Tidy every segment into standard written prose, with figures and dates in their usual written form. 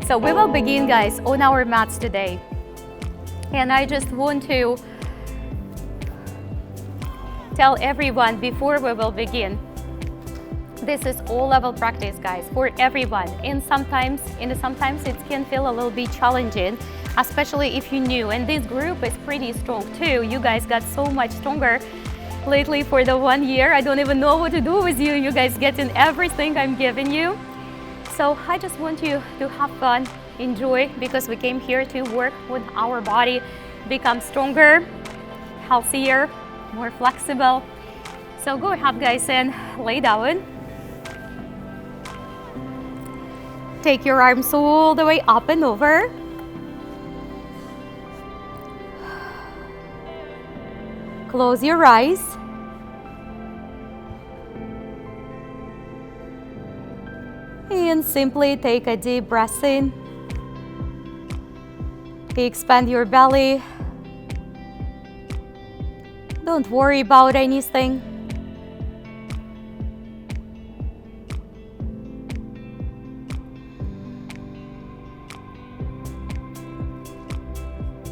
So we will begin, guys, on our mats today. And I just want to tell everyone before we will begin, this is all level practice, guys, for everyone. And sometimes it can feel a little bit challenging, especially if you're new. And this group is pretty strong too. You guys got so much stronger lately for the 1 year. I don't even know what to do with you. You guys getting everything I'm giving you. So I just want you to have fun, enjoy, because we came here to work with our body, become stronger, healthier, more flexible. So go ahead, guys, and lay down. Take your arms all the way up and over. Close your eyes. And simply take a deep breath in. Expand your belly. Don't worry about anything.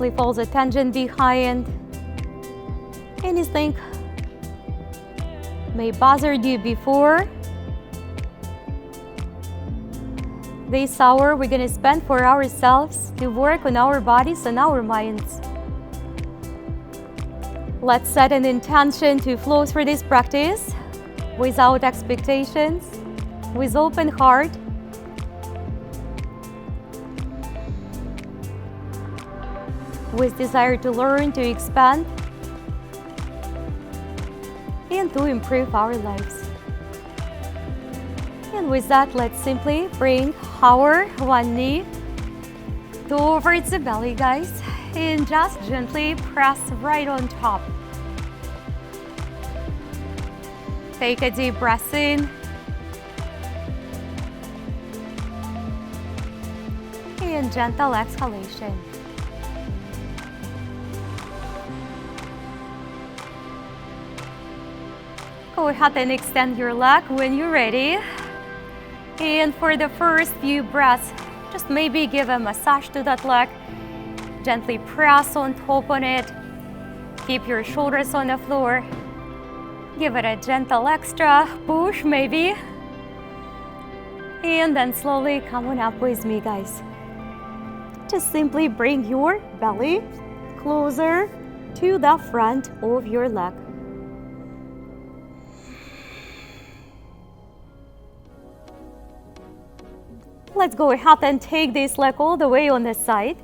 Leave all the tension behind. Anything may bothered you before. This hour we're gonna spend for ourselves to work on our bodies and our minds. Let's set an intention to flow through this practice without expectations, with open heart. With desire to learn, to expand, and to improve our lives. And with that, let's simply bring our one knee towards the belly, guys, and just gently press right on top. Take a deep breath in. And gentle exhalation. Go ahead and extend your leg when you're ready. And for the first few breaths, just maybe give a massage to that leg. Gently press on top on it. Keep your shoulders on the floor. Give it a gentle extra push maybe. And then slowly come on up with me, guys. Just simply bring your belly closer to the front of your leg. Let's go ahead and take this leg all the way on the side.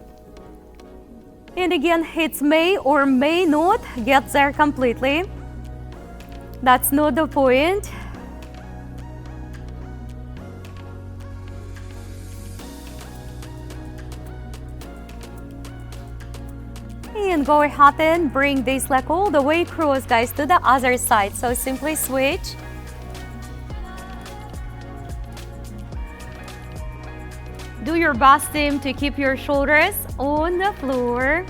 And again, it may or may not get there completely. That's not the point. And go ahead and bring this leg all the way across, guys, to the other side. So simply switch. Do your best, team, to keep your shoulders on the floor.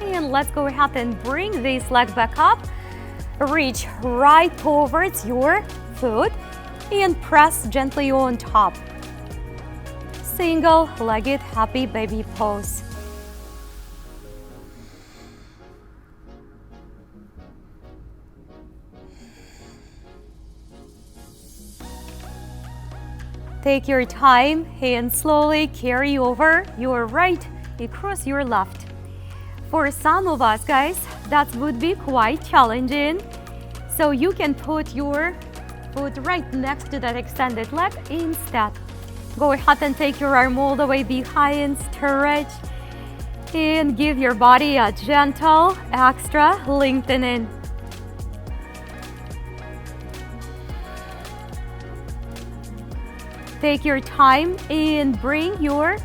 And let's go ahead and bring this leg back up. Reach right towards your foot and press gently on top. Single-legged happy baby pose. Take your time and slowly carry over your right across your left. For some of us, guys, that would be quite challenging. So you can put your foot right next to that extended leg instead. Go ahead and take your arm all the way behind, stretch, and give your body a gentle extra lengthening. Take your time and bring your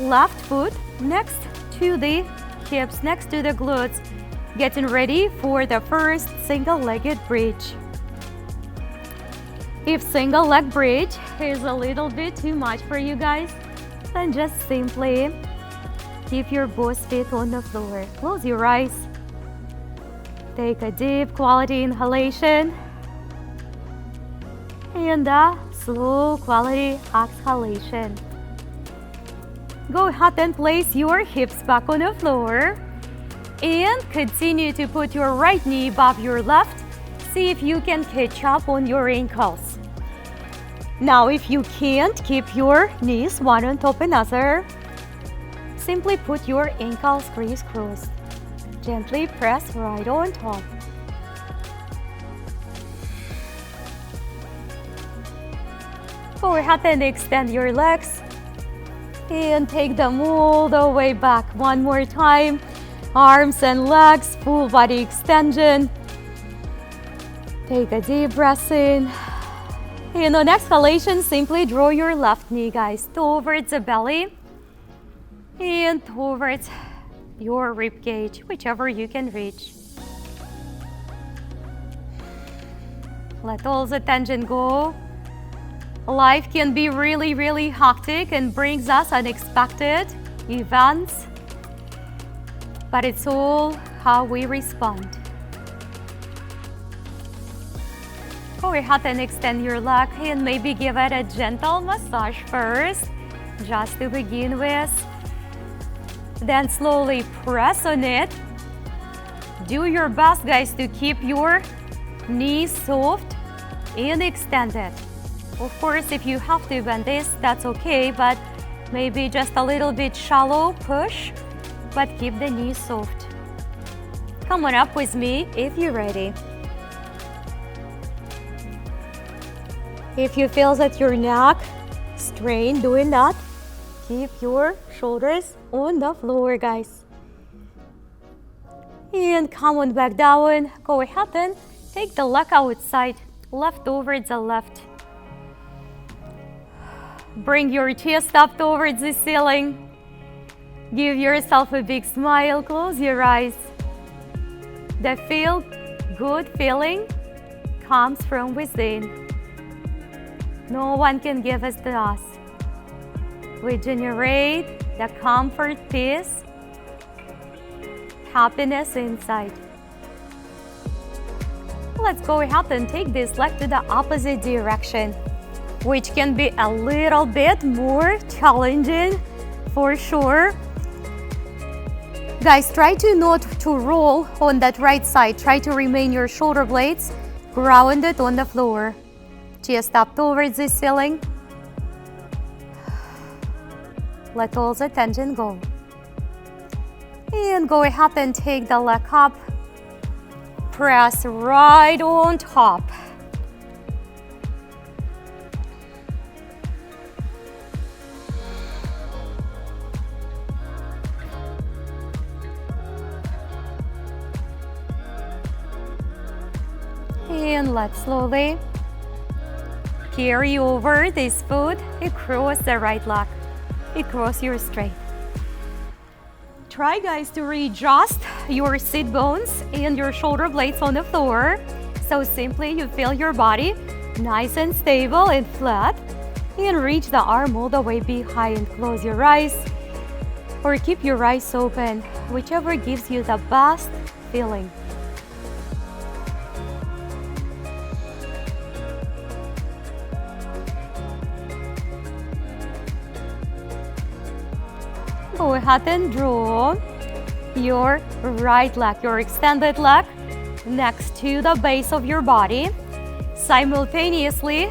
left foot next to the hips, next to the glutes, getting ready for the first single-legged bridge. If single leg bridge is a little bit too much for you guys, then just simply Keep your both feet on the floor. Close your eyes. Take a deep quality inhalation and a slow quality exhalation. Go ahead and place your hips back on the floor and continue to put your right knee above your left. See if you can catch up on your ankles. Now, if you can't keep your knees one on top of another, simply put your ankles crisscrossed. Gently press right on top. Go ahead and extend your legs and take them all the way back. One more time. Arms and legs, full body extension. Take a deep breath in. And on exhalation, simply draw your left knee, guys, towards the belly and towards your rib cage, whichever you can reach. Let all the tension go. Life can be really, really hectic and brings us unexpected events, but it's all how we respond. Go ahead and extend your leg and maybe give it a gentle massage first, just to begin with. Then slowly press on it. Do your best, guys, to keep your knees soft and extended. Of course, if you have to bend this, that's okay, but maybe just a little bit shallow push, but keep the knees soft. Come on up with me if you're ready. If you feel that your neck strained doing that, keep your shoulders on the floor, guys. And come on back down. Go ahead and take the leg outside, left over the left. Bring your chest up towards the ceiling. Give yourself a big smile. Close your eyes. The feel-good feeling comes from within. No one can give us to us. We generate the comfort, peace, happiness inside. Let's go ahead and take this leg to the opposite direction, which can be a little bit more challenging for sure. Guys, try to not to roll on that right side. Try to remain your shoulder blades grounded on the floor. Chest up towards the ceiling. Let all the tension go. And go ahead and take the leg up. Press right on top. And let's slowly carry over this foot across the right leg, across your straight. Try, guys, to readjust your sit bones and your shoulder blades on the floor. So simply you feel your body nice and stable and flat, and reach the arm all the way behind. Close your eyes or keep your eyes open, whichever gives you the best feeling. Go ahead and draw your right leg, your extended leg, next to the base of your body. Simultaneously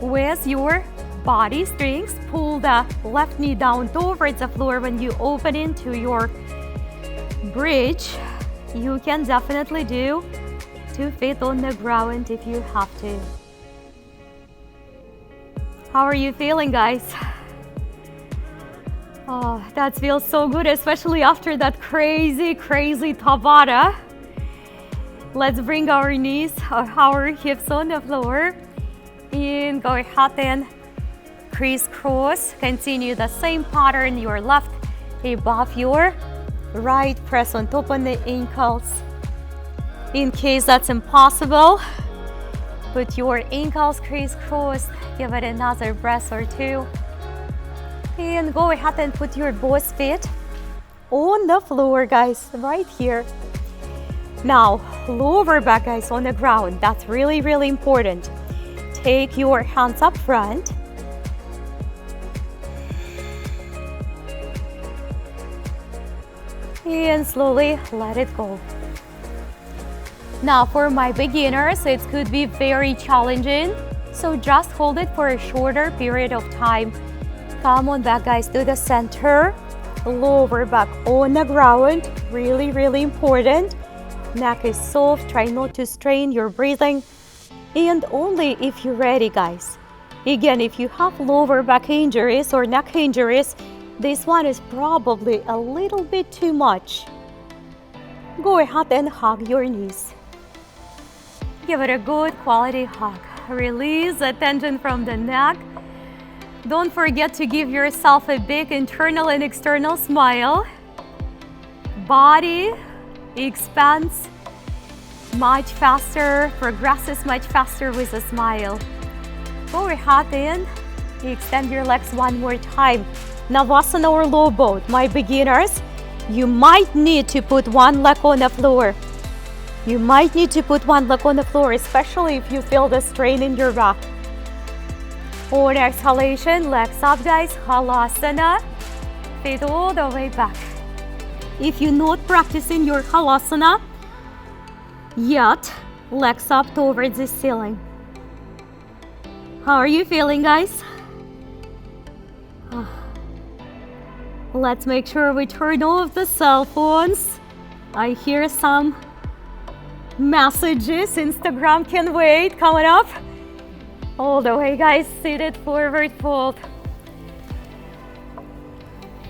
with your body strength, pull the left knee down towards the floor. When you open into your bridge, you can definitely do 2 feet on the ground if you have to. How are you feeling, guys? Oh, that feels so good, especially after that crazy Tabata. Let's bring our knees, our hips on the floor, and go ahead and crisscross. Continue the same pattern, your left above your right, press on top on the ankles. In case that's impossible, put your ankles crisscrossed, give it another breath or two. And go ahead and put your both feet on the floor, guys, right here. Now, lower back, guys, on the ground. That's really, really important. Take your hands up front. And slowly let it go. Now, for my beginners, it could be very challenging. So just hold it for a shorter period of time. Come on back, guys, to the center. Lower back on the ground. Really, really important. Neck is soft. Try not to strain your breathing. And only if you're ready, guys. Again, if you have lower back injuries or neck injuries, this one is probably a little bit too much. Go ahead and hug your knees. Give it a good quality hug. Release the tension from the neck. Don't forget to give yourself a big internal and external smile. Body expands much faster, progresses much faster with a smile. Go ahead and extend your legs one more time. Navasana or low boat. My beginners, you might need to put one leg on the floor. You might need to put one leg on the floor, especially if you feel the strain in your back. On exhalation, legs up, guys. Halasana. Feet all the way back. If you're not practicing your halasana yet, legs up towards the ceiling. How are you feeling, guys? Let's make sure we turn off the cell phones. I hear some messages. Instagram can wait. Coming up. All the way, guys. Seated forward fold.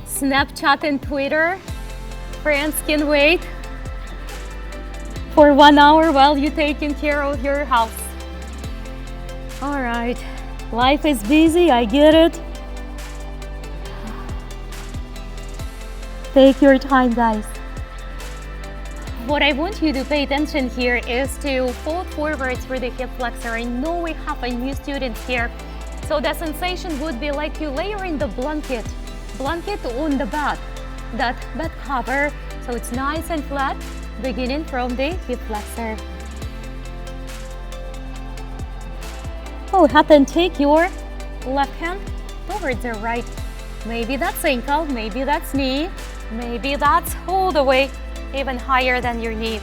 Snapchat and Twitter. Friends can wait for 1 hour while you're taking care of your house. All right. Life is busy. I get it. Take your time, guys. What I want you to pay attention here is to fold forward through the hip flexor. I know we have a new student here, so the sensation would be like you layering the blanket on the bed, that bed cover, so it's nice and flat, beginning from the hip flexor. Go ahead and take your left hand towards the right. Maybe that's ankle, maybe that's knee, maybe that's all the way even higher than your knee.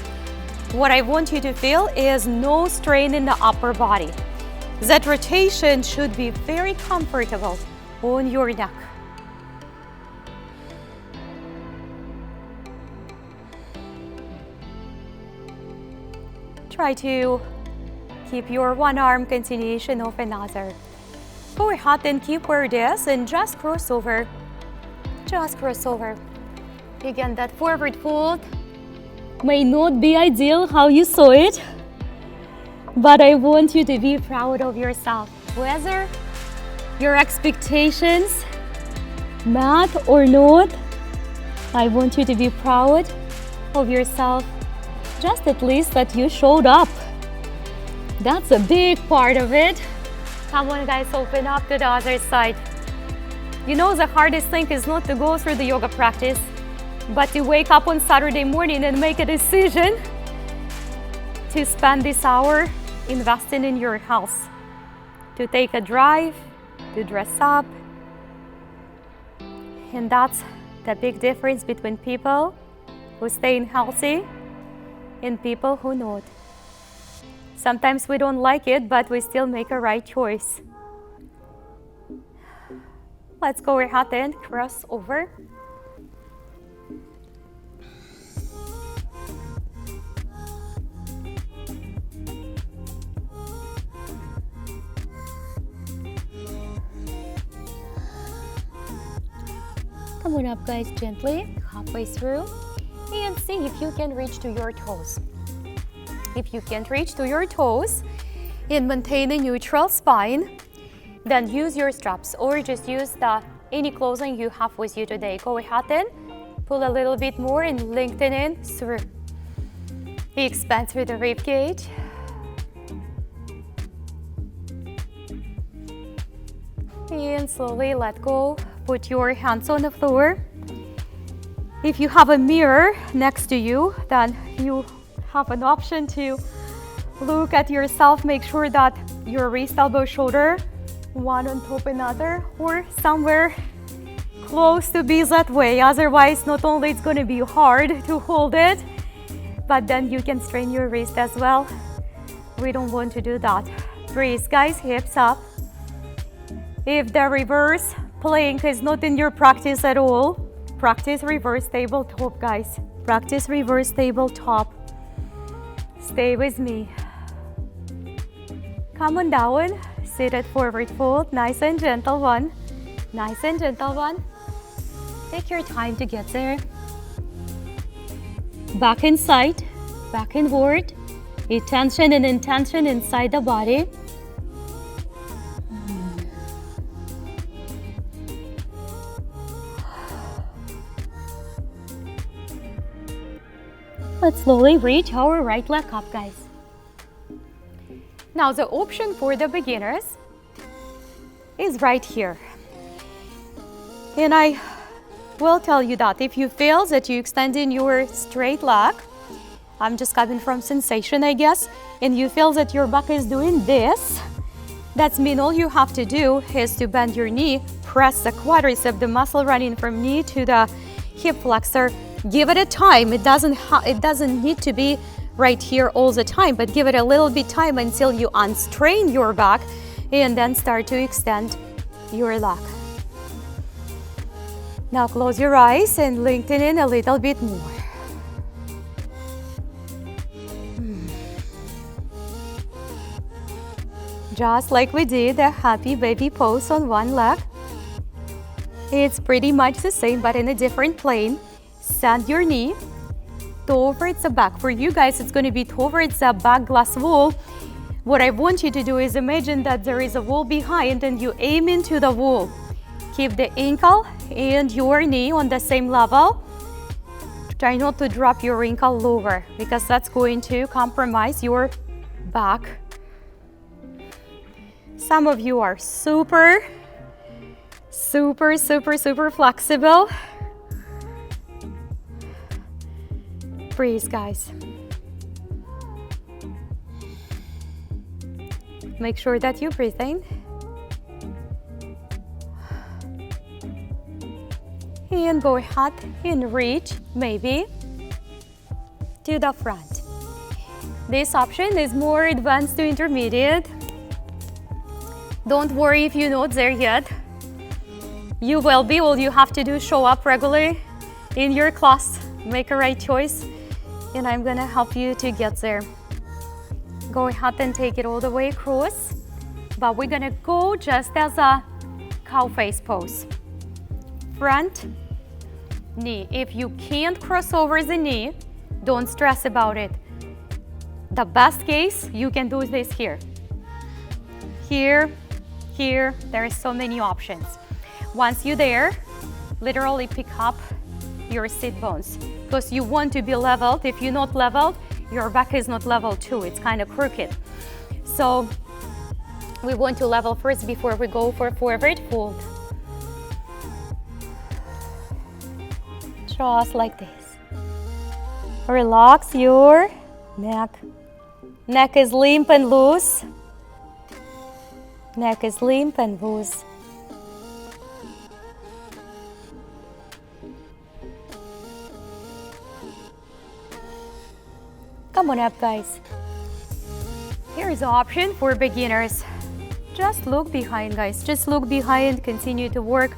What I want you to feel is no strain in the upper body. That rotation should be very comfortable on your neck. Try to keep your one arm continuation of another. Go ahead and keep where it is and just cross over. Just cross over. Again, that forward fold may not be ideal how you saw it, but I want you to be proud of yourself. Whether your expectations met or not, I want you to be proud of yourself, just at least that you showed up. That's a big part of it. Come on, guys, open up to the other side. You know, the hardest thing is not to go through the yoga practice, but to wake up on Saturday morning and make a decision to spend this hour investing in your health, to take a drive, to dress up. And that's the big difference between people who stay healthy and people who not. Sometimes we don't like it, but we still make a right choice. Let's go ahead and cross over. Come on up, guys, gently, halfway through, and see if you can reach to your toes. If you can't reach to your toes and maintain a neutral spine, then use your straps or just use any clothing you have with you today. Go ahead and pull a little bit more and lengthen in through. Expand through the rib cage. And slowly let go. Put your hands on the floor. If you have a mirror next to you, then you have an option to look at yourself, make sure that your wrist, elbow, shoulder, one on top of another, or somewhere close to be that way. Otherwise, not only it's going to be hard to hold it, but then you can strain your wrist as well. We don't want to do that. Breathe, guys, hips up. If the reverse plank is not in your practice at all, practice reverse tabletop, guys. Practice reverse tabletop. Stay with me. Come on down. Seated forward fold. Nice and gentle one. Nice and gentle one. Take your time to get there. Back inside. Back inward. Tension and intention inside the body. Let's slowly reach our right leg up, guys. Now the option for the beginners is right here. And I will tell you that if you feel that you extend in your straight leg, I'm just coming from sensation, I guess, and you feel that your back is doing this, that means all you have to do is to bend your knee, press the quadricep, the muscle running from knee to the hip flexor. Give it a time. It doesn't need to be right here all the time, but give it a little bit time until you unstrain your back and then start to extend your leg. Now close your eyes and lengthen in a little bit more. Just like we did a happy baby pose on one leg. It's pretty much the same, but in a different plane. Send your knee towards the back. For you guys, it's going to be towards the back glass wall. What I want you to do is imagine that there is a wall behind and you aim into the wall. Keep the ankle and your knee on the same level. Try not to drop your ankle lower because that's going to compromise your back. Some of you are super flexible. Breathe, guys. Make sure that you breathe in. And go ahead and reach, maybe, to the front. This option is more advanced to intermediate. Don't worry if you're not there yet. You will be. All you have to do is show up regularly in your class, make a right choice, and I'm gonna help you to get there. Go ahead and take it all the way across, but we're gonna go just as a cow face pose. Front knee. If you can't cross over the knee, don't stress about it. The best case, you can do this here. Here, there are so many options. Once you're there, literally pick up your sit bones because you want to be leveled. If you're not leveled, your back is not level too. It's kind of crooked. So we want to level first before we go for forward fold. Just like this. Relax your neck. Neck is limp and loose. Neck is limp and loose. Come on up, guys. Here's an option for beginners. Just look behind, guys. Just look behind. Continue to work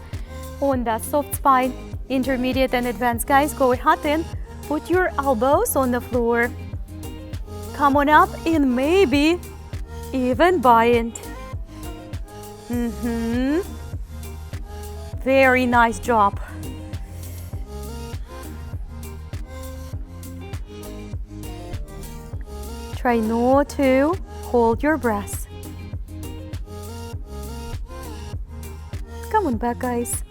on that soft spine. Intermediate and advanced, guys. Go ahead and put your elbows on the floor. Come on up and maybe even bind. Very nice job. Try not to hold your breath. Come on back, guys.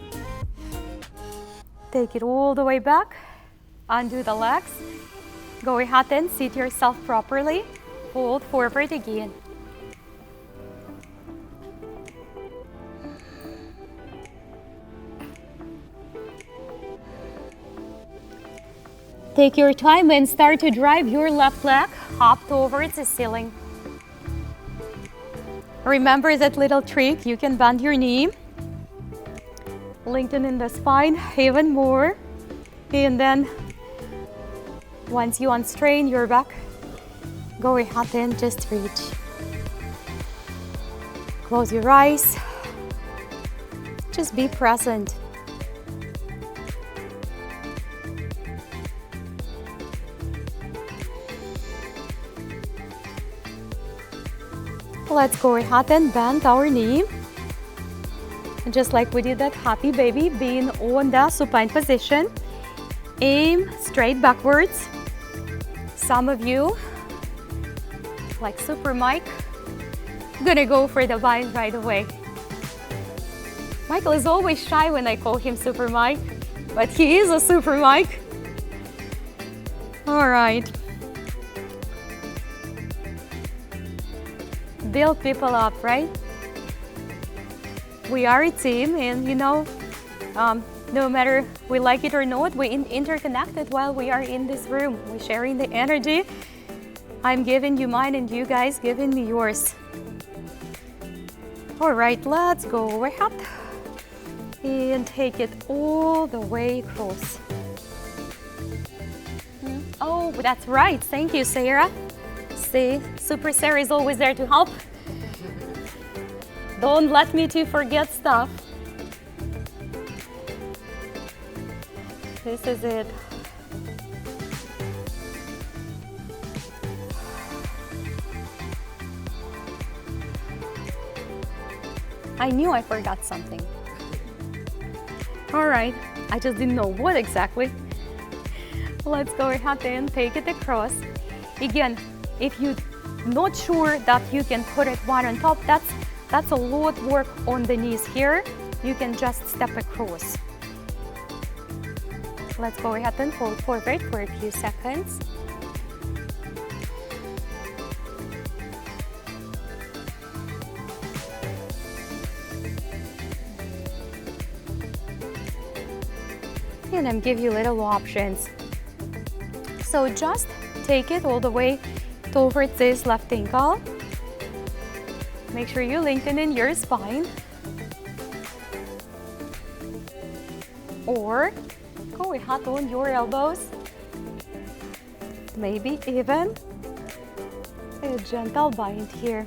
Take it all the way back. Undo the legs. Go ahead and sit yourself properly. Fold forward again. Take your time and start to drive your left leg up towards the ceiling. Remember that little trick, you can bend your knee, lengthen the spine even more, and then once you unstrain your back, go ahead and just reach. Close your eyes, just be present. Let's go ahead and bend our knee. Just like we did that happy baby, being on the supine position. Aim straight backwards. Some of you, like Super Mike, gonna go for the bind right away. Michael is always shy when I call him Super Mike, but he is a Super Mike. All right. Build people up, right? We are a team, and you know, no matter we like it or not, we interconnected while we are in this room. We're sharing the energy. I'm giving you mine and you guys giving me yours. All right, let's go ahead and take it all the way across. Oh, that's right. Thank you, Sarah. See, Super Sarah is always there to help. Don't let me to forget stuff. This is it. I knew I forgot something. All right, I just didn't know what exactly. Let's go ahead and take it across. Again, if you're not sure that you can put it one on top, that's a lot of work on the knees here. You can just step across. Let's go ahead and hold forward for a few seconds. And I'm giving you little options. So just take it all the way towards this left ankle. Make sure you lengthen in your spine. Or go ahead on your elbows. Maybe even a gentle bind here.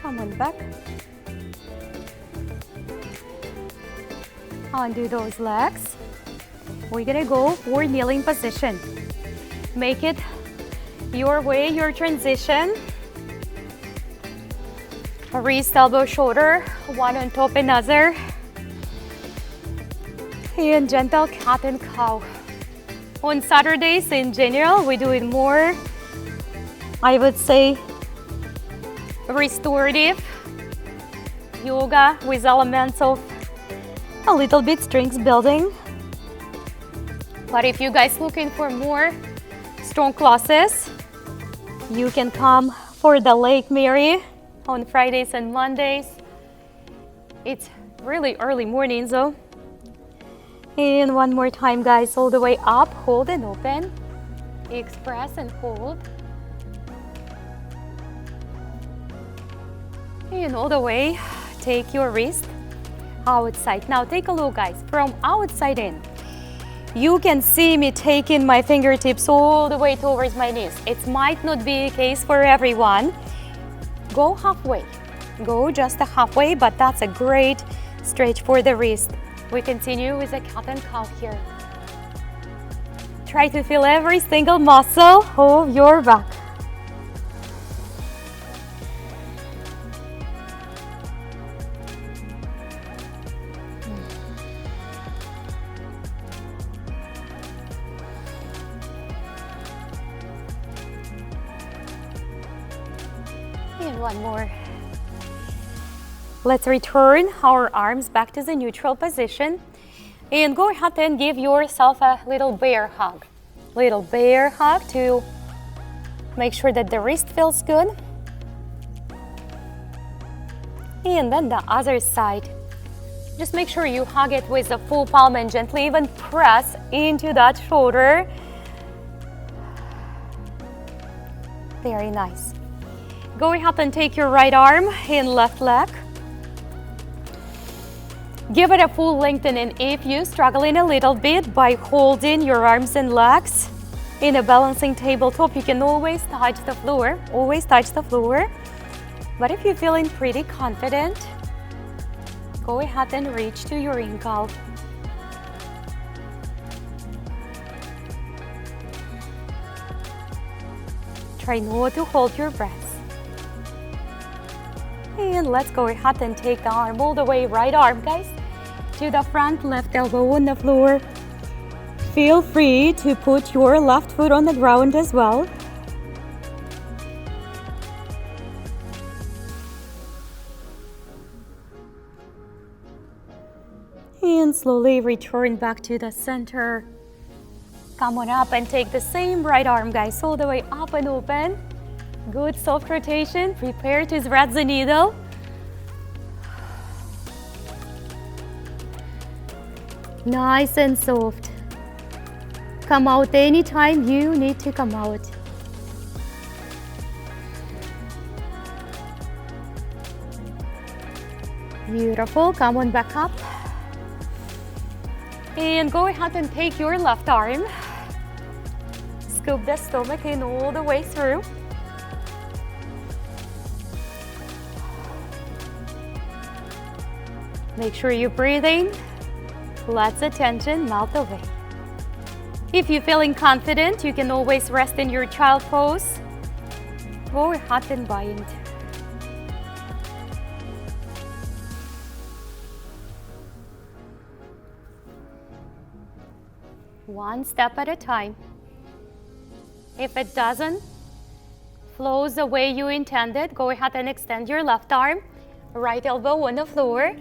Come on back. Undo those legs. We're gonna go for kneeling position. Make it your way, your transition. Wrist, elbow, shoulder, one on top another. And gentle cat and cow. On Saturdays in general, we do it more, I would say, restorative yoga with elements of a little bit strength building. But if you guys looking for more strong classes, you can come for the Lake Mary on Fridays and Mondays. It's really early morning though. And one more time, guys, all the way up, hold and open, express and hold. And all the way, take your wrist outside. Now take a look, guys, from outside in. You can see me taking my fingertips all the way towards my knees. It might not be the case for everyone. Go halfway. Go just a halfway, but that's a great stretch for the wrist. We continue with the cat and cow here. Try to feel every single muscle of your back. And one more. Let's return our arms back to the neutral position and go ahead and give yourself a little bear hug. Little bear hug to make sure that the wrist feels good. And then the other side. Just make sure you hug it with the full palm and gently even press into that shoulder. Very nice. Go ahead and take your right arm and left leg. Give it a full lengthening if you're struggling a little bit by holding your arms and legs in a balancing tabletop. You can always touch the floor, But if you're feeling pretty confident, go ahead and reach to your ankle. Try not to hold your breath. And let's go ahead and take the arm all the way, right arm, guys, to the front, left elbow on the floor. Feel free to put your left foot on the ground as well. And slowly return back to the center. Come on up and take the same right arm, guys, all the way up and open. Good soft rotation. Prepare to thread the needle. Nice and soft. Come out anytime you need to come out. Beautiful. Come on back up. And go ahead and take your left arm. Scoop the stomach in all the way through. Make sure you're breathing. Let the tension melt away. If you're feeling confident, you can always rest in your child pose. Go ahead and bind. One step at a time. If it doesn't flow the way you intended, go ahead and extend your left arm, right elbow on the floor.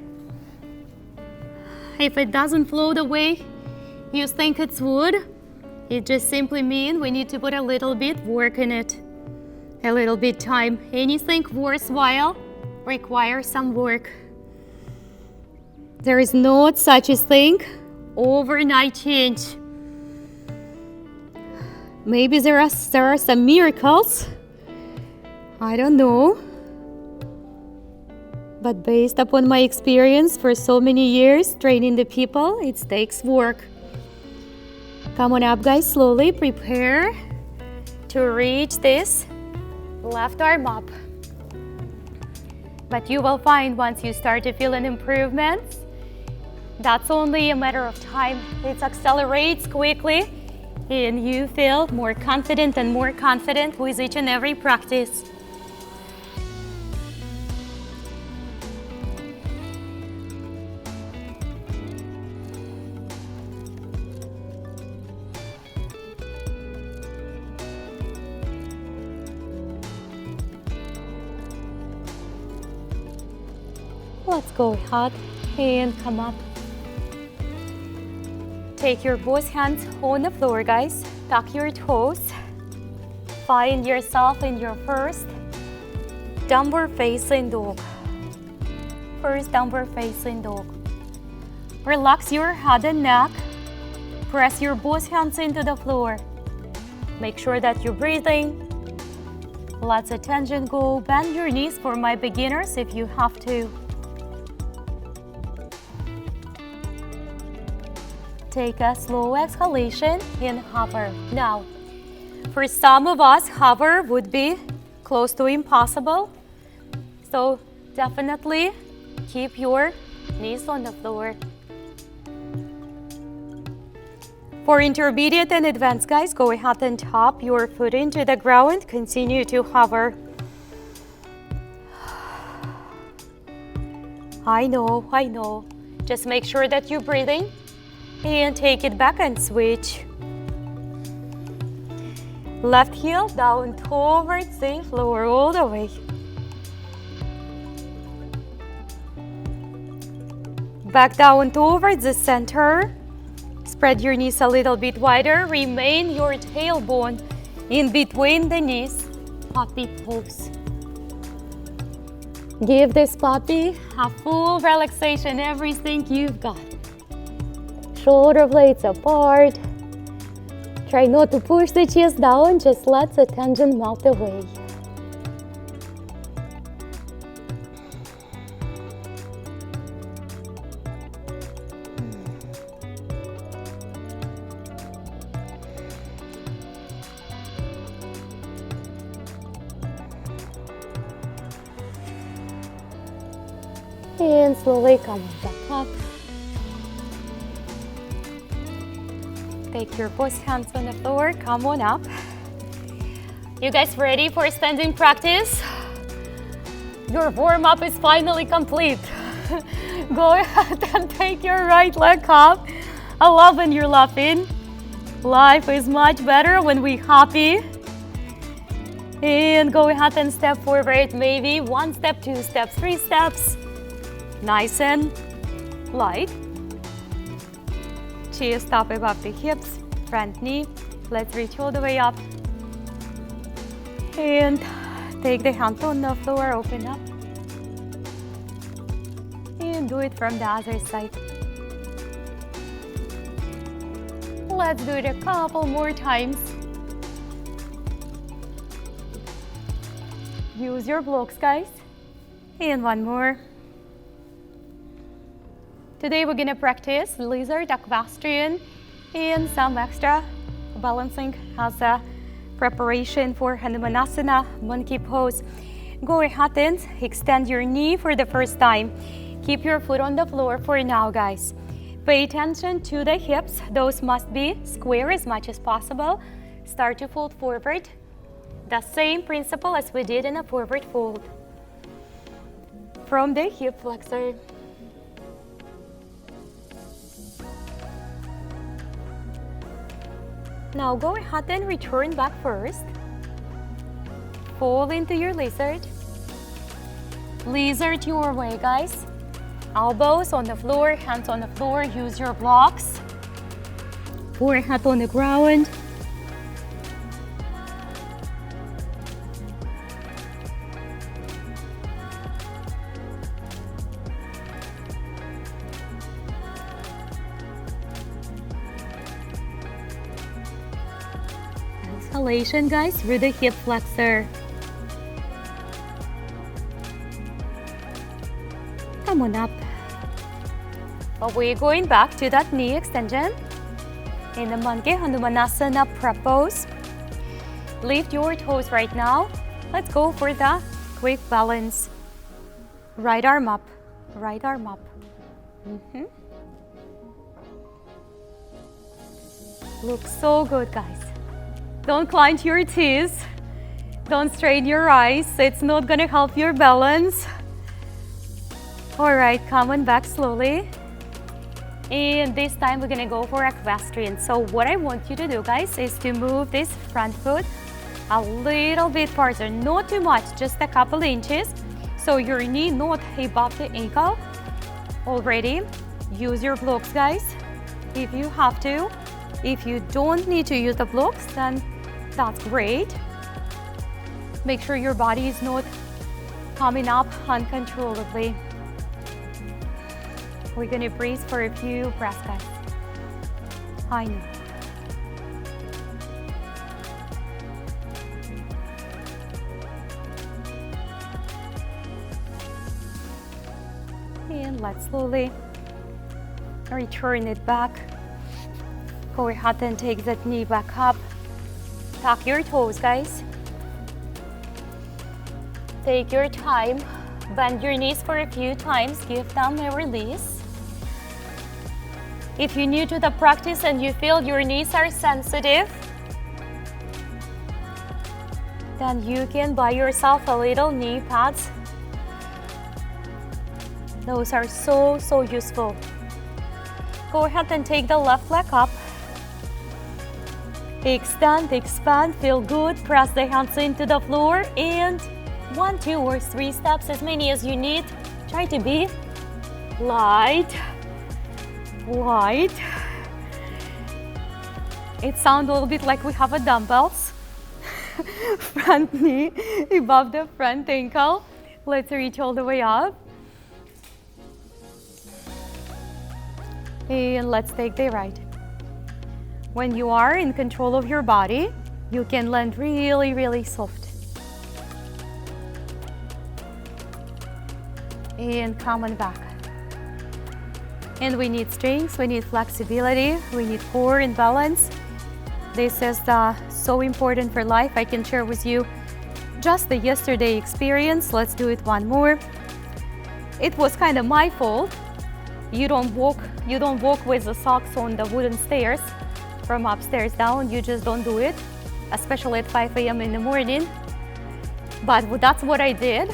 If it doesn't flow the way you think it would, it just simply means we need to put a little bit work in it, a little bit time. Anything worthwhile requires some work. There is not such a thing, overnight change. Maybe there are some miracles, I don't know. But based upon my experience for so many years training the people, it takes work. Come on up, guys, slowly prepare to reach this left arm up. But you will find once you start to feel an improvement, that's only a matter of time. It accelerates quickly and you feel more confident and more confident with each and every practice. Let's go ahead and come up. Take your both hands on the floor, guys. Tuck your toes. Find yourself in your first downward facing dog. First downward facing dog. Relax your head and neck. Press your both hands into the floor. Make sure that you're breathing. Let the tension go. Bend your knees for my beginners if you have to. Take a slow exhalation and hover. Now, for some of us, hover would be close to impossible. So definitely keep your knees on the floor. For intermediate and advanced, guys, go ahead and tap your foot into the ground. Continue to hover. I know. Just make sure that you're breathing. And take it back and switch. Left heel down towards the floor all the way. Back down towards the center. Spread your knees a little bit wider. Remain your tailbone in between the knees. Puppy pose. Give this puppy a full relaxation, everything you've got. Shoulder blades apart. Try not to push the chest down, just let the tension melt away. And slowly come back up. Take your both hands on the floor, come on up. You guys ready for standing practice? Your warm-up is finally complete. Go ahead and take your right leg up. I love when you're laughing. Life is much better when we're happy. And go ahead and step forward, maybe 1 step, 2 steps, 3 steps. Nice and light. Chest up above the hips, front knee. Let's reach all the way up. And take the hand on the floor, open up. And do it from the other side. Let's do it a couple more times. Use your blocks, guys. And one more. Today we're gonna practice lizard, equestrian, and some extra balancing as a preparation for Hanumanasana, monkey pose. Go ahead and extend your knee for the first time. Keep your foot on the floor for now, guys. Pay attention to the hips. Those must be square as much as possible. Start to fold forward. The same principle as we did in a forward fold. From the hip flexor. Now go ahead and return back first. Fall into your lizard. Lizard your way, guys. Elbows on the floor, hands on the floor. Use your blocks. Forehead on the ground. Exhalation, guys, through the hip flexor. Come on up. But we're going back to that knee extension in the monkey Hanumanasana prep pose. Lift your toes right now. Let's go for the quick balance. Right arm up, right arm up. Looks so good, guys. Don't clench your teeth. Don't strain your eyes. It's not gonna help your balance. All right, come on back slowly. And this time we're gonna go for equestrian. So what I want you to do, guys, is to move this front foot a little bit farther. Not too much, just a couple inches. So your knee not above the ankle. Already, use your blocks, guys, if you have to. If you don't need to use the blocks, then that's great. Make sure your body is not coming up uncontrollably. We're gonna breathe for a few breaths, guys. I know. And let's slowly return it back. Go ahead and take that knee back up. Tuck your toes, guys. Take your time. Bend your knees for a few times. Give them a release. If you're new to the practice and you feel your knees are sensitive, then you can buy yourself a little knee pads. Those are so useful. Go ahead and take the left leg up. Extend, expand, feel good. Press the hands into the floor and 1, 2, or 3 steps, as many as you need. Try to be light, light. It sounds a little bit like we have a dumbbells. Front knee above the front ankle. Let's reach all the way up. And let's take the right. When you are in control of your body, you can land really, really soft. And come on back. And we need strength, we need flexibility, we need core and balance. This is so important for life. I can share with you just the yesterday experience. Let's do it one more. It was kind of my fault. You don't walk with the socks on the wooden stairs from upstairs down. You just don't do it, especially at 5 a.m. in the morning. But that's what I did.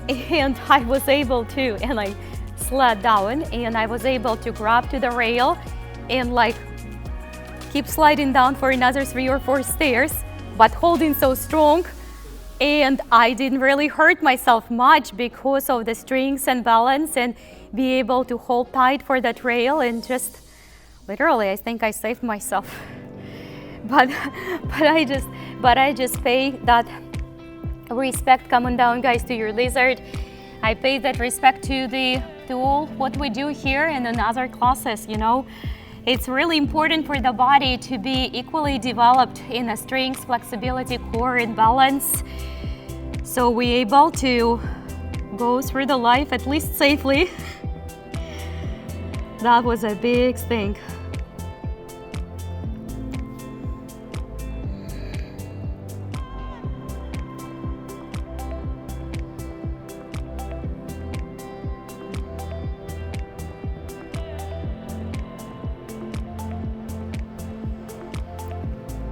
And I was able to, and I slid down and I was able to grab to the rail and like keep sliding down for another 3 or 4 stairs, but holding so strong. And I didn't really hurt myself much because of the strength and balance and be able to hold tight for that rail, and just literally I think I saved myself. But I just pay that respect. Come on down, guys, to your lizard. I pay that respect to all what we do here and in other classes, you know. It's really important for the body to be equally developed in a strength, flexibility, core, and balance. So we're able to go through the life at least safely. That was a big thing.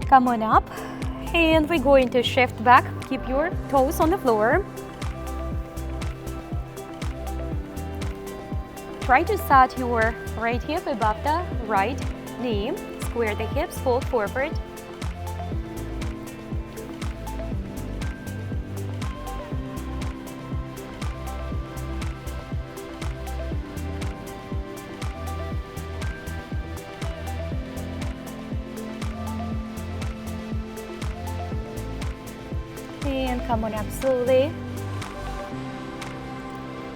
Come on up, and we're going to shift back. Keep your toes on the floor. Try to set your right hip above the right knee. Square the hips, fold forward. And come on up slowly.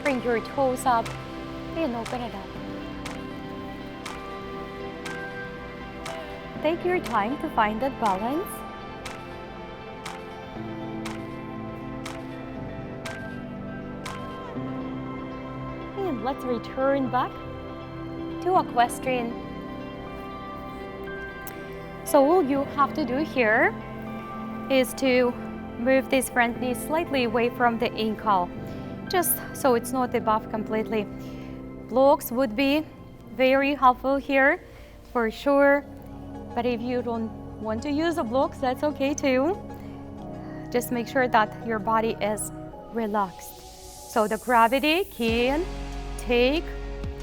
Bring your toes up and open it up. Take your time to find that balance. And let's return back to Equestrian. So all you have to do here is to move this front knee slightly away from the ankle, just so it's not above completely. Blocks would be very helpful here for sure, but if you don't want to use the blocks, that's okay too. Just make sure that your body is relaxed. So the gravity can take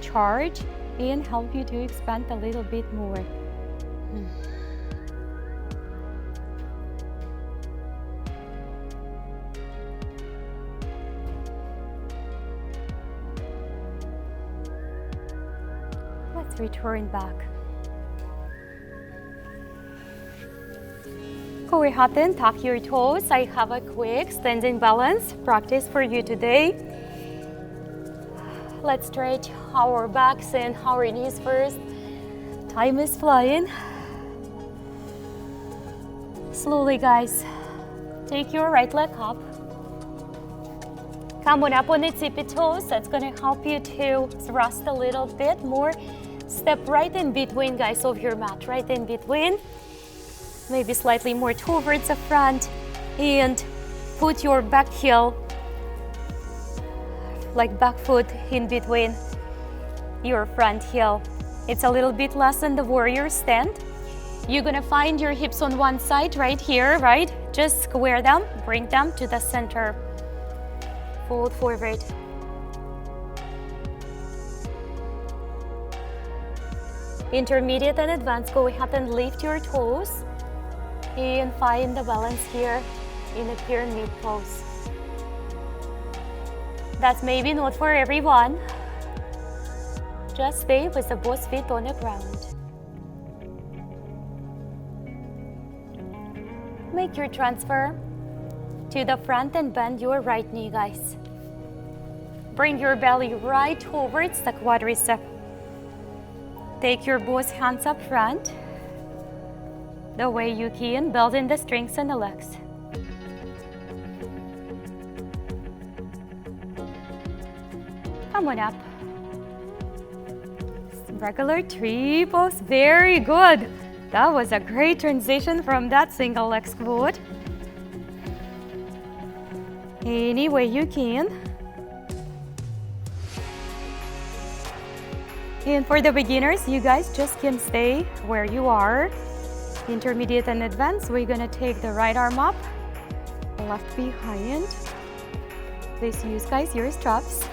charge and help you to expand a little bit more. Let's return back. Go ahead and tuck your toes. I have a quick standing balance practice for you today. Let's stretch our backs and our knees first. Time is flying. Slowly, guys. Take your right leg up. Come on up on the tippy toes. That's going to help you to thrust a little bit more. Step right in between, guys, of your mat. Right in between. Maybe slightly more towards the front. And put your back heel, like back foot, in between your front heel. It's a little bit less than the warrior stand. You're gonna find your hips on one side right here, right? Just square them, bring them to the center. Fold forward. Intermediate and advanced, go ahead and lift your toes and find the balance here in a pyramid pose. That's maybe not for everyone. Just stay with the both feet on the ground. Make your transfer to the front and bend your right knee, guys. Bring your belly right towards the quadricep. Take your both hands up front. The way you can, building the strength in the legs. Come on up. Regular tree pose, very good. That was a great transition from that single leg squat. Any way you can. And for the beginners, you guys just can stay where you are. Intermediate and advanced, we're gonna take the right arm up, left behind. Please use, guys, your straps.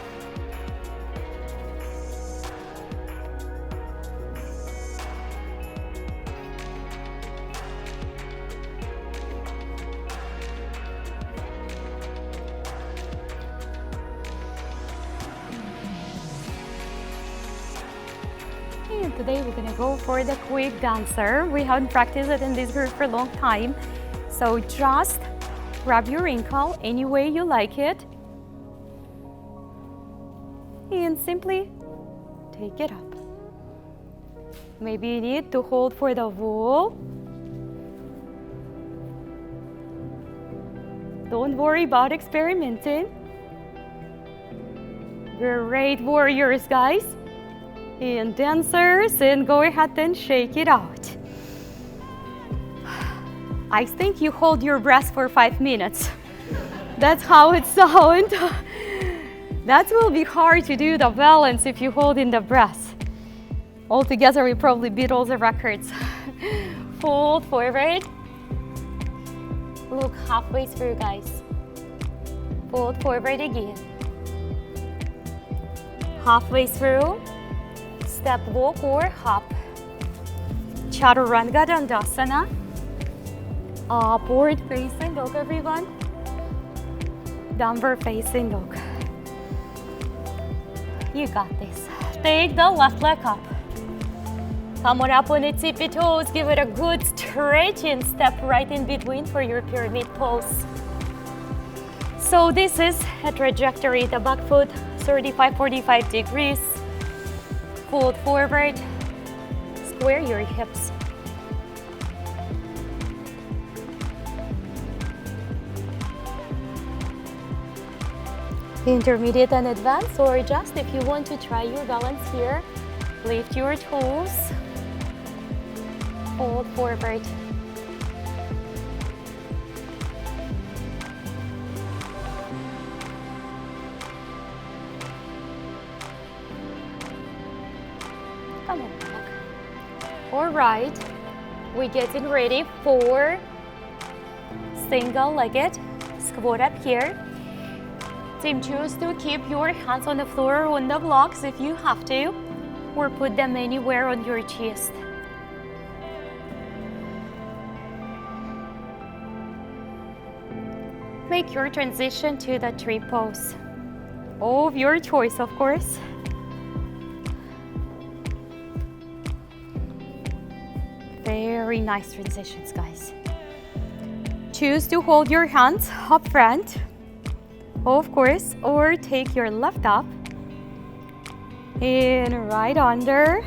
And today we're gonna go for the quick dancer. We haven't practiced it in this group for a long time. So just grab your ankle any way you like it. And simply take it up. Maybe you need to hold for the wall. Don't worry about experimenting. Great warriors, guys. And dancers, and go ahead and shake it out. I think you hold your breath for 5 minutes. That's how it sounds. That will be hard to do the balance if you hold in the breath. Altogether, we probably beat all the records. Fold forward. Look halfway through, guys. Fold forward again. Halfway through. Step walk or hop. Chaturanga Dandasana. Upward facing dog, everyone. Downward facing dog. You got this. Take the left leg up. Come on up on the tippy toes. Give it a good stretch and step right in between for your pyramid pose. So this is a trajectory. The back foot 35-45 degrees. Fold forward, square your hips. Intermediate and advanced, or just if you want to try your balance here, lift your toes, fold forward. Come on back. All right, we're getting ready for single-legged squat up here. Team, choose to keep your hands on the floor or on the blocks if you have to, or put them anywhere on your chest. Make your transition to the tree pose of your choice, of course. Very nice transitions, guys. Choose to hold your hands up front, of course, or take your left up and right under.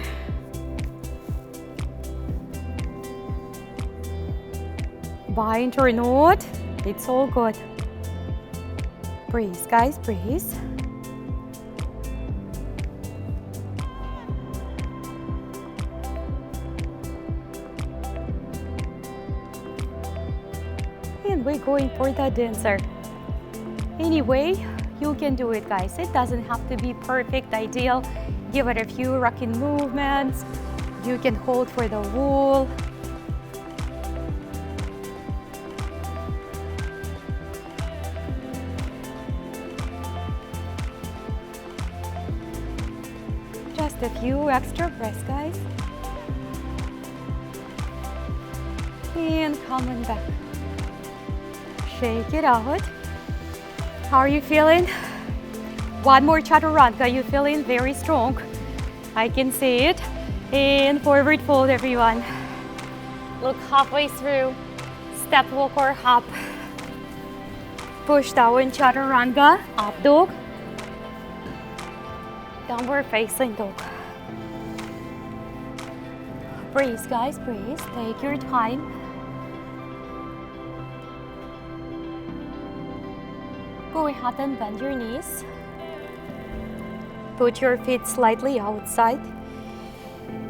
Bind or not, it's all good. Breathe, guys, breathe. And we're going for the dancer. Anyway, you can do it, guys. It doesn't have to be perfect, ideal. Give it a few rocking movements. You can hold for the wall. Just a few extra breaths, guys. And coming back. Shake it out. How are you feeling? One more chaturanga. You're feeling very strong. I can see it. And forward fold, everyone. Look halfway through. step walk or hop. Push down chaturanga, up dog. Downward facing dog. Breathe, guys, breathe. Take your time. Go ahead and bend your knees. Put your feet slightly outside.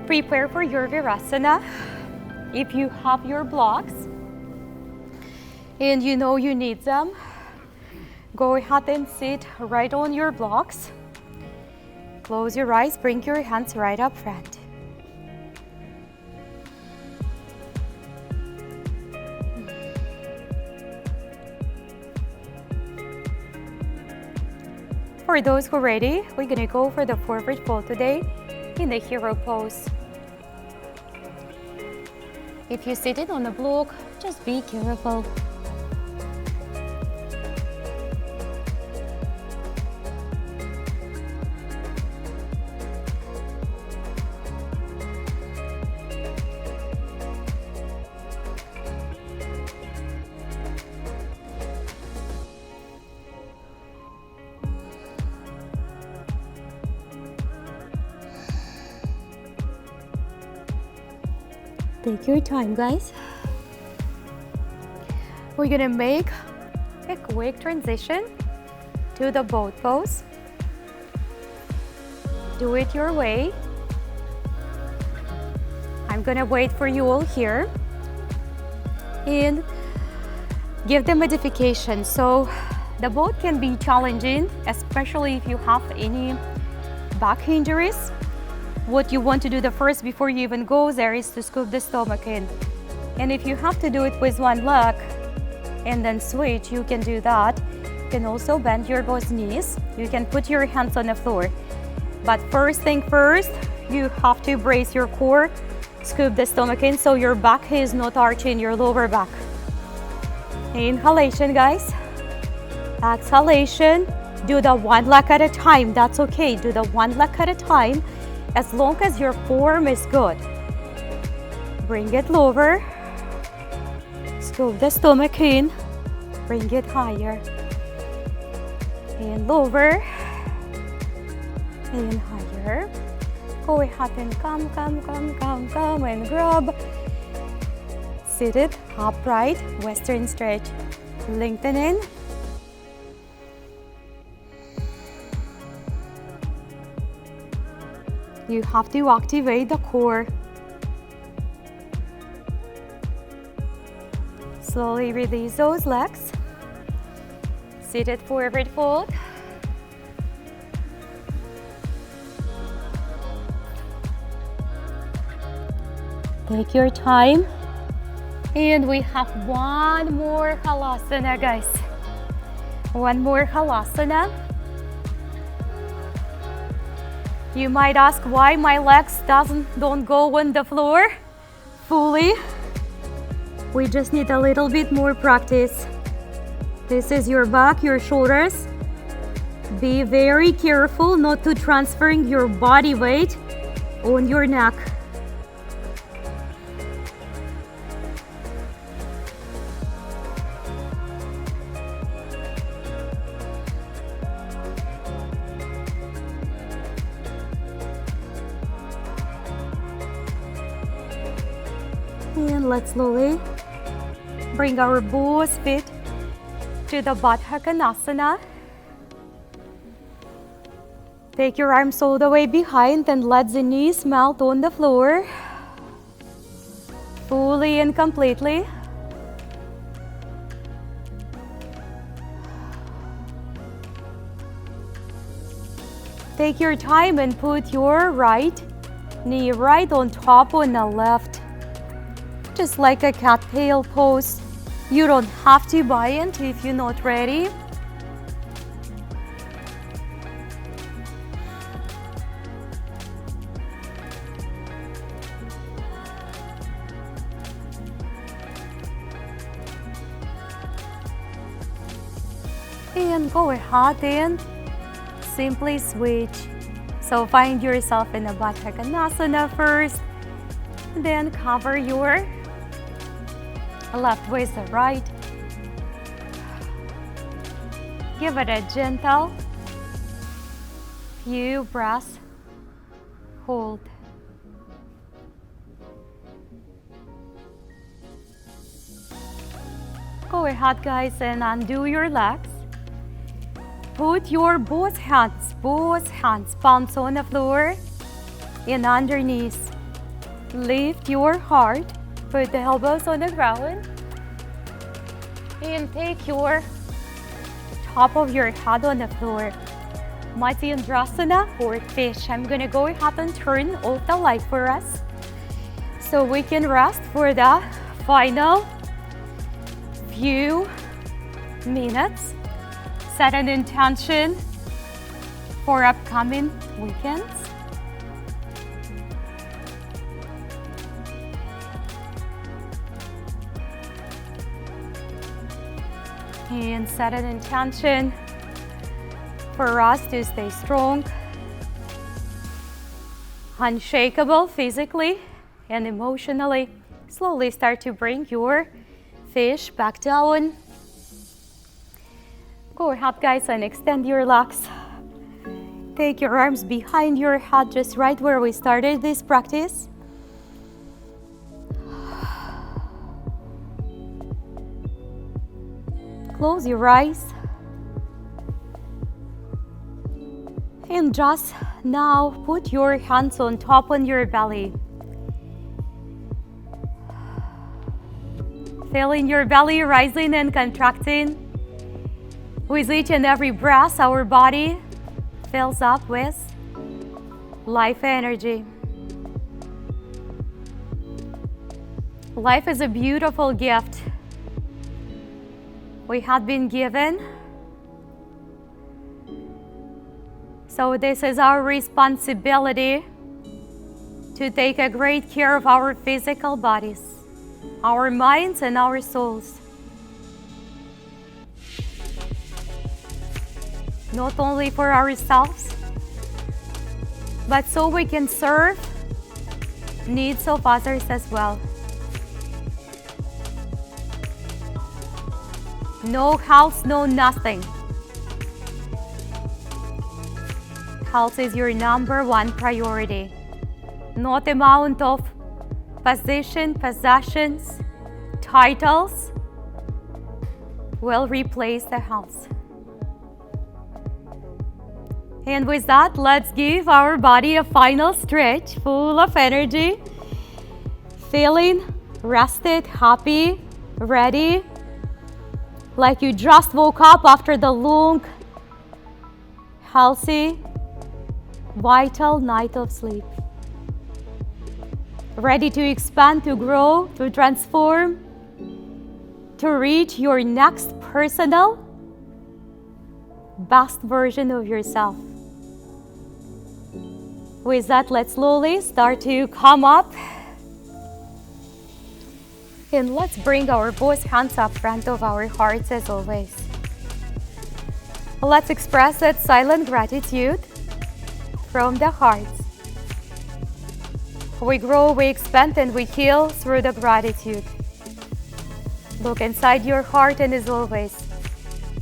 Prepare for your Virasana. If you have your blocks and you know you need them, go ahead and sit right on your blocks. Close your eyes, bring your hands right up front. For those who are ready, we're gonna go for the forward fold today in the hero pose. If you're sitting on a block, just be careful. Take your time, guys. We're gonna make a quick transition to the boat pose. Do it your way. I'm gonna wait for you all here and give the modification. So the boat can be challenging, especially if you have any back injuries. What you want to do the first before you even go there is to scoop the stomach in. And if you have to do it with one leg and then switch, you can do that. You can also bend your both knees. You can put your hands on the floor. But first thing first, you have to brace your core, scoop the stomach in so your back is not arching your lower back. Inhalation, guys. Exhalation. Do the one leg at a time. That's okay. Do the one leg at a time, as long as your form is good. Bring it lower. Scoop the stomach in. Bring it higher. And lower. And higher. Go ahead and come and grab. Seated, upright, Western stretch. Lengthening. You have to activate the core. Slowly release those legs. Seated forward fold. Take your time. And we have one more halasana, guys. One more halasana. You might ask why my legs don't go on the floor fully. We just need a little bit more practice. This is your back, your shoulders. Be very careful not to transferring your body weight on your neck. And let's slowly bring our both feet to the Baddha Konasana. Take your arms all the way behind and let the knees melt on the floor. Fully and completely. Take your time and put your right knee right on top on the left. Just like a cat tail pose. You don't have to bind if you're not ready. And go ahead and simply switch. So find yourself in a Baddha Konasana first, then cover your left with the right. Give it a gentle few breaths. Hold. Go ahead, guys, and undo your legs. Put your both hands, palms on the floor and underneath. Lift your heart, put the elbows on the ground, and take your top of your head on the floor. Matsyendrasana or fish. I'm gonna go ahead and turn off the light for us so we can rest for the final few minutes. Set an intention for upcoming weekends. And set an intention for us to stay strong, unshakable physically and emotionally. Slowly start to bring your fish back down. Go ahead, guys, and extend your legs. Take your arms behind your head, just right where we started this practice. Close your eyes. And just now put your hands on top on your belly. Feeling your belly rising and contracting. With each and every breath, our body fills up with life energy. Life is a beautiful gift we have been given. So this is our responsibility to take a great care of our physical bodies, our minds, and our souls. Not only for ourselves, but so we can serve needs of others as well. No health, no nothing. Health is your number one priority. Not amount of possessions, titles will replace the health. And with that, let's give our body a final stretch, full of energy. Feeling rested, happy, ready, like you just woke up after the long, healthy, vital night of sleep. Ready to expand, to grow, to transform, to reach your next personal, best version of yourself. With that, let's slowly start to come up. And let's bring our both hands up front of our hearts as always. Let's express that silent gratitude from the heart. We grow, we expand, and we heal through the gratitude. Look inside your heart, and as always,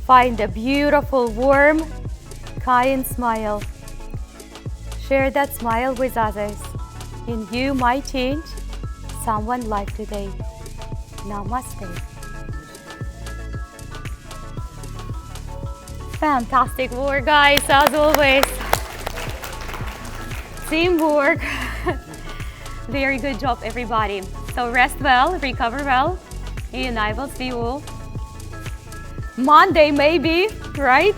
find a beautiful, warm, kind smile. Share that smile with others, and you might change someone's life today. Namaste. Fantastic work, guys, as always. Teamwork. Very good job, everybody. So rest well, recover well, and I will see you all Monday maybe, right?